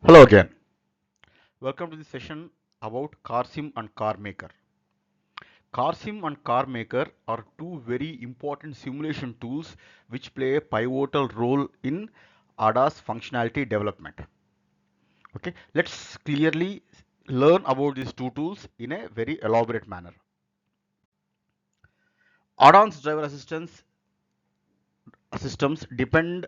Hello again. Welcome to the session about car sim and car maker. Car sim and car maker are two very important simulation tools which play a pivotal role in ADAS functionality development. Okay, let's clearly learn about these two tools in a very elaborate manner. ADAS driver assistance systems depend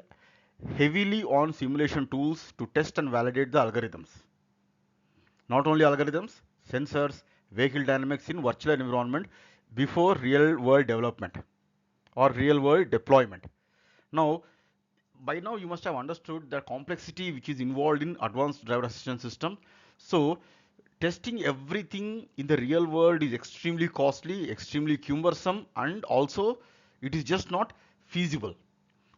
heavily on simulation tools to test and validate the algorithms. Not only algorithms, sensors, vehicle dynamics in virtual environment before real world development or real world deployment. Now, by now you must have understood the complexity which is involved in advanced driver assistance system. So, testing everything in the real world is extremely costly, extremely cumbersome, and also it is just not feasible.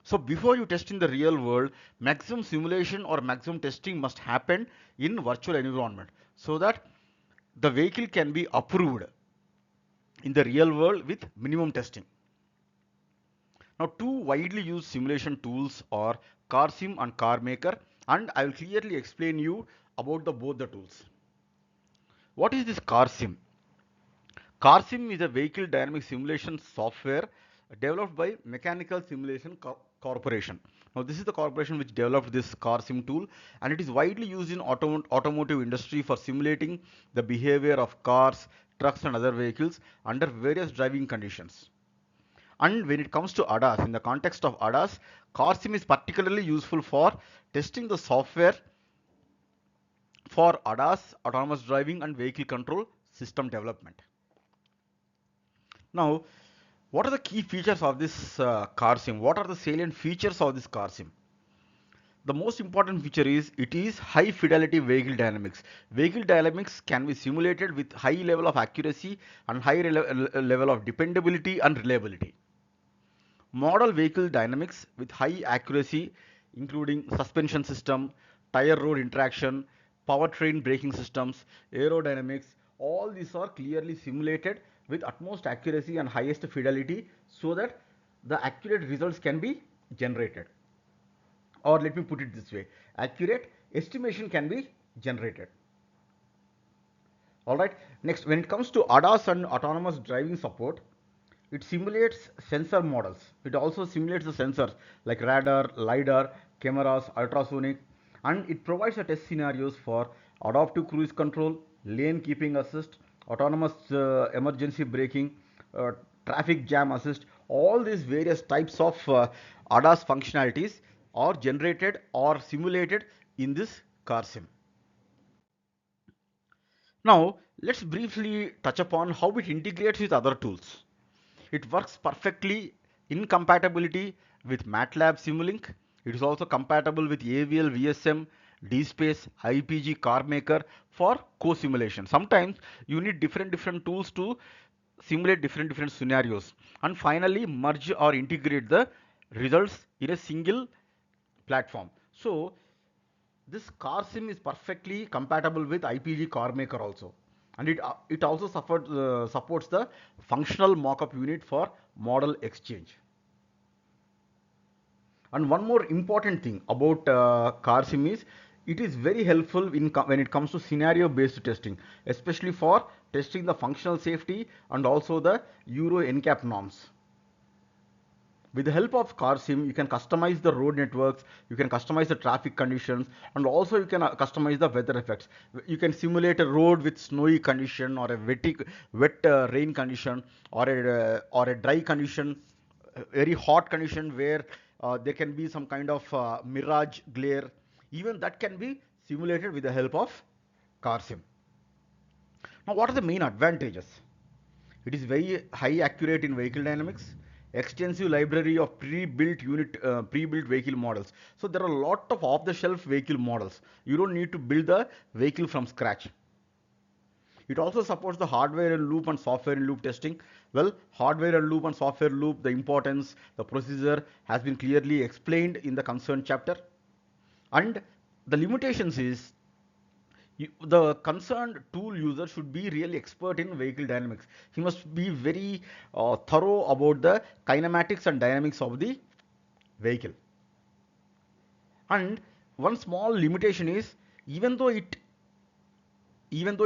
So before you test in the real world, maximum simulation or maximum testing must happen in virtual environment so that the vehicle can be approved in the real world with minimum testing. Now, two widely used simulation tools are CarSim and CarMaker, and I will clearly explain you about both the tools. What is this CarSim? CarSim is a vehicle dynamic simulation software developed by Mechanical Simulation Corporation. Now, this is the corporation which developed this CarSim tool, and it is widely used in automotive industry for simulating the behavior of cars, trucks, and other vehicles under various driving conditions. And when it comes to ADAS, in the context of ADAS, CarSim is particularly useful for testing the software for ADAS, autonomous driving, and vehicle control system development. Now, what are the key features of this car sim? What are the salient features of this car sim? The most important feature is it is high fidelity vehicle dynamics. Vehicle dynamics can be simulated with high level of accuracy and high level of dependability and reliability. Model vehicle dynamics with high accuracy, including suspension system, tire road interaction, powertrain braking systems, aerodynamics, all these are clearly simulated with utmost accuracy and highest fidelity so that the accurate results can be generated. Or let me put it this way, accurate estimation can be generated. All right. Next, when it comes to ADAS and autonomous driving support, it simulates sensor models. It also simulates the sensors like radar, lidar, cameras, ultrasonic, and it provides the test scenarios for adaptive cruise control, lane keeping assist, autonomous emergency braking, uh, traffic jam assist. All these various types of ADAS functionalities are generated or simulated in this car sim. Now, let's briefly touch upon how it integrates with other tools. It works perfectly in compatibility with MATLAB Simulink. It is also compatible with AVL, VSM, DSpace, IPG, CarMaker for co-simulation. Sometimes you need different tools to simulate different scenarios and finally merge or integrate the results in a single platform. So this car sim is perfectly compatible with IPG CarMaker also, and it also supports the functional mockup unit for model exchange. And one more important thing about car sim is it is very helpful when it comes to scenario based testing, especially for testing the functional safety and also the Euro NCAP norms. With the help of CarSim, you can customize the road networks, you can customize the traffic conditions, and also you can customize the weather effects. You can simulate a road with snowy condition or a wet rain condition or a dry condition, very hot condition where there can be some kind of mirage glare. Even that can be simulated with the help of CarSim. Now, what are the main advantages? It is very high accurate in vehicle dynamics, extensive library of pre-built vehicle models. So there are a lot of off-the-shelf vehicle models. You don't need to build the vehicle from scratch. It also supports the hardware in loop and software in loop testing. Well, hardware in loop and software loop, the importance, the procedure has been clearly explained in the concerned chapter. And the limitations is the concerned tool user should be really expert in vehicle dynamics. He must be very thorough about the kinematics and dynamics of the vehicle. And one small limitation is Even though it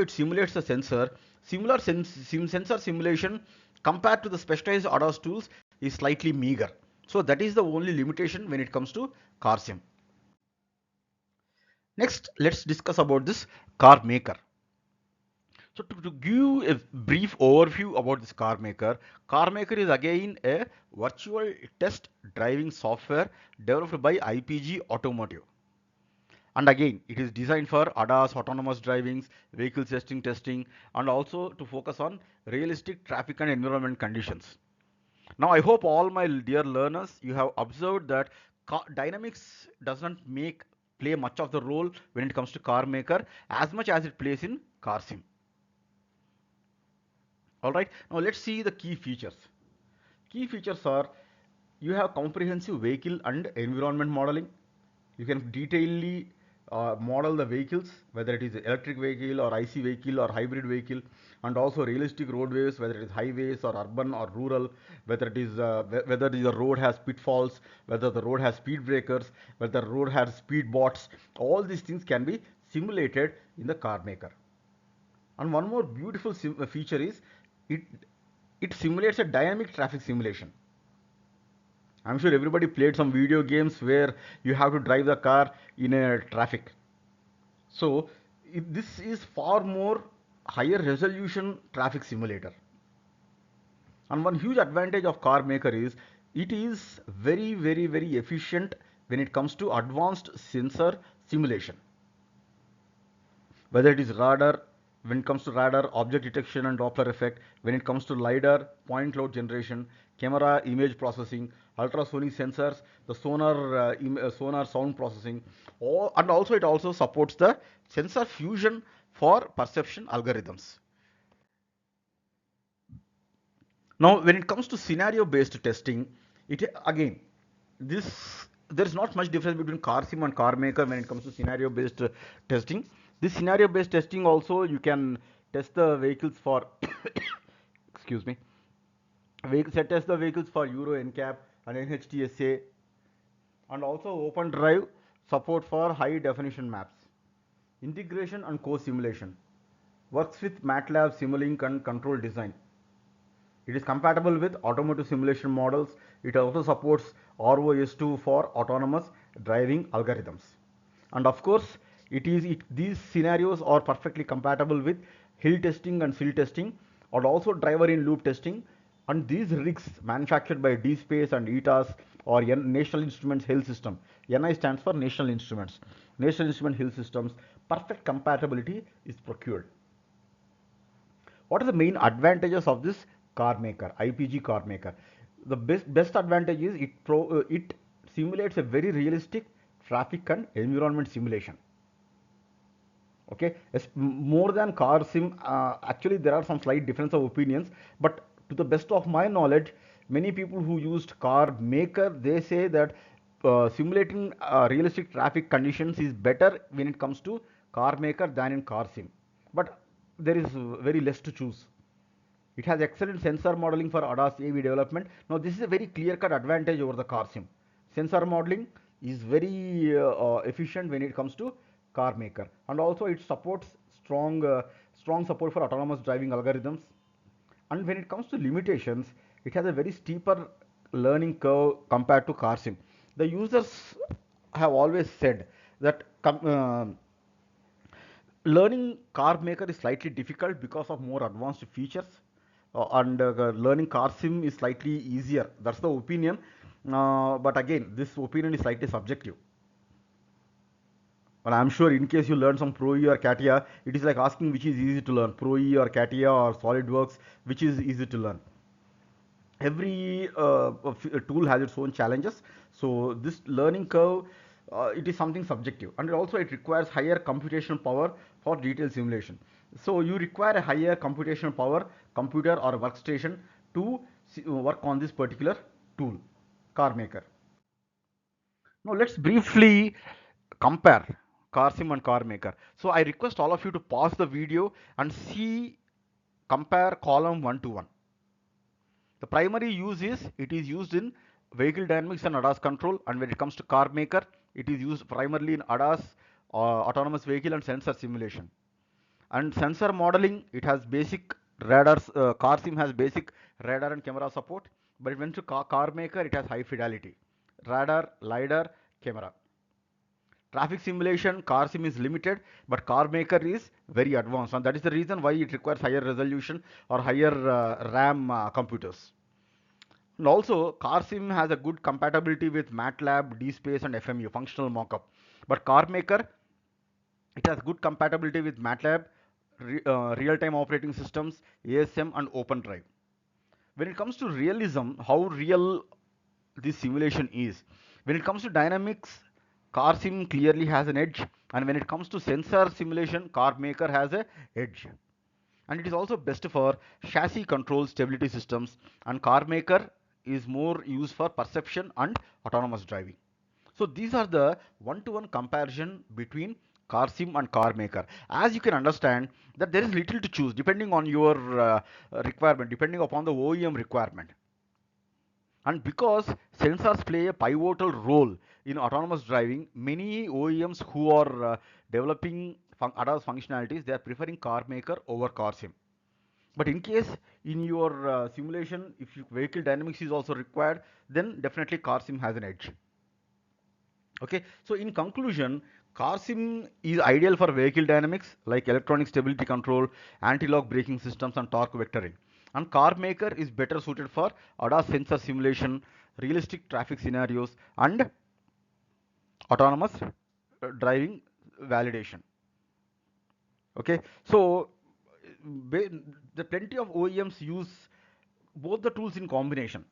simulates the sensor, sensor simulation compared to the specialized ADAS tools is slightly meager. So that is the only limitation when it comes to car sim. Next, let's discuss about this car maker. So to give a brief overview about this car maker is again a virtual test driving software developed by IPG Automotive. And again, it is designed for ADAS, autonomous driving, vehicle testing, and also to focus on realistic traffic and environment conditions. Now, I hope all my dear learners, you have observed that dynamics does not play much of the role when it comes to car maker as much as it plays in car sim. All right. Now let's see the key features. Key features are you have comprehensive vehicle and environment modeling. You can detailedly model the vehicles, whether it is electric vehicle or IC vehicle or hybrid vehicle, and also realistic roadways, whether it is highways or urban or rural, whether it is whether the road has pitfalls, whether the road has speed breakers, whether the road has speed bots. All these things can be simulated in the car maker. And one more beautiful feature is it it simulates a dynamic traffic simulation. I'm sure everybody played some video games where you have to drive the car in a traffic. So this is far more higher resolution traffic simulator. And one huge advantage of car maker is it is very efficient when it comes to advanced sensor simulation. Whether it is radar, when it comes to radar, object detection and Doppler effect, when it comes to LiDAR, point cloud generation, camera image processing, ultrasonic sensors, the sonar sound processing, and also it also supports the sensor fusion for perception algorithms. Now, when it comes to scenario-based testing, it again, this there is not much difference between car sim and car maker when it comes to scenario-based testing. This scenario-based testing also you can test the vehicles for excuse me, test the vehicles for Euro NCAP and NHTSA, and also OpenDrive support for high definition maps. Integration and co-simulation works with MATLAB, Simulink and Control Design. It is compatible with automotive simulation models. It also supports ROS2 for autonomous driving algorithms. And of course, these scenarios are perfectly compatible with hill testing and field testing, and also driver in loop testing. And these rigs manufactured by DSpace and ETAS or National Instruments Hill System. NI stands for National Instruments. National Instrument Hill Systems. Perfect compatibility is procured. What are the main advantages of this car maker, IPG car maker? The best advantage is it simulates a very realistic traffic and environment simulation. Okay, more than car sim, actually there are some slight difference of opinions, but to the best of my knowledge, many people who used car maker, they say that simulating realistic traffic conditions is better when it comes to car maker than in car sim. But there is very less to choose. It has excellent sensor modeling for ADAS AV development. Now this is a very clear-cut advantage over the car sim. Sensor modeling is very efficient when it comes to car maker, and also it supports strong support for autonomous driving algorithms. And when it comes to limitations, it has a very steeper learning curve compared to car sim. The users have always said that learning car maker is slightly difficult because of more advanced features, and learning car sim is slightly easier. That's the opinion. But again, this opinion is slightly subjective. But I'm sure in case you learn some Pro E or CATIA, it is like asking which is easy to learn, Pro E or CATIA or SolidWorks, which is easy to learn. Every tool has its own challenges. So this learning curve, it is something subjective, and also it requires higher computational power for detailed simulation. So you require a higher computational power computer or workstation to work on this particular tool, car maker. Now let's briefly compare car sim and car maker. So I request all of you to pause the video and see, compare column 1 to 1. The primary use is it is used in vehicle dynamics and ADAS control, and when it comes to car maker, it is used primarily in ADAS autonomous vehicle and sensor simulation. And sensor modeling, it has basic radars. Car sim has basic radar and camera support, but when to car maker, it has high fidelity radar, lidar, camera. Traffic simulation, car sim is limited, but car maker is very advanced, and that is the reason why it requires higher resolution or higher RAM computers. And also, car sim has a good compatibility with MATLAB, DSpace, and FMU, functional mockup. But car maker, it has good compatibility with MATLAB, real-time operating systems, ASM, and OpenDrive. When it comes to realism, how real this simulation is. When it comes to dynamics, car sim clearly has an edge, and when it comes to sensor simulation, car maker has a edge. And it is also best for chassis control stability systems, and car maker is more used for perception and autonomous driving. So these are the one-to-one comparison between car sim and car maker. As you can understand that there is little to choose depending on your requirement, depending upon the OEM requirement. And because sensors play a pivotal role in autonomous driving, many OEMs who are developing ADAS functionalities, they are preferring car maker over car sim. But in case in your simulation, if vehicle dynamics is also required, then definitely car sim has an edge. Okay, so in conclusion, car sim is ideal for vehicle dynamics like electronic stability control, anti-lock braking systems, and torque vectoring. And car maker is better suited for ADAS sensor simulation, realistic traffic scenarios, and autonomous driving validation. Okay, so the plenty of OEMs use both the tools in combination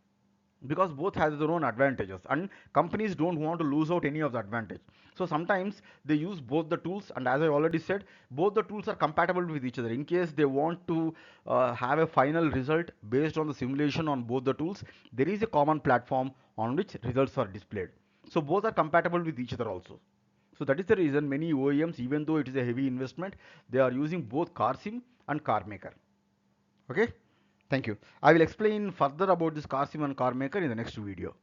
because both has their own advantages, and companies don't want to lose out any of the advantage. So sometimes they use both the tools, and as I already said, both the tools are compatible with each other. In case they want to have a final result based on the simulation on both the tools, there is a common platform on which results are displayed. So both are compatible with each other also. So that is the reason many OEMs, even though it is a heavy investment, they are using both car sim and car maker. Okay, thank you. I will explain further about this car sim and car maker in the next video.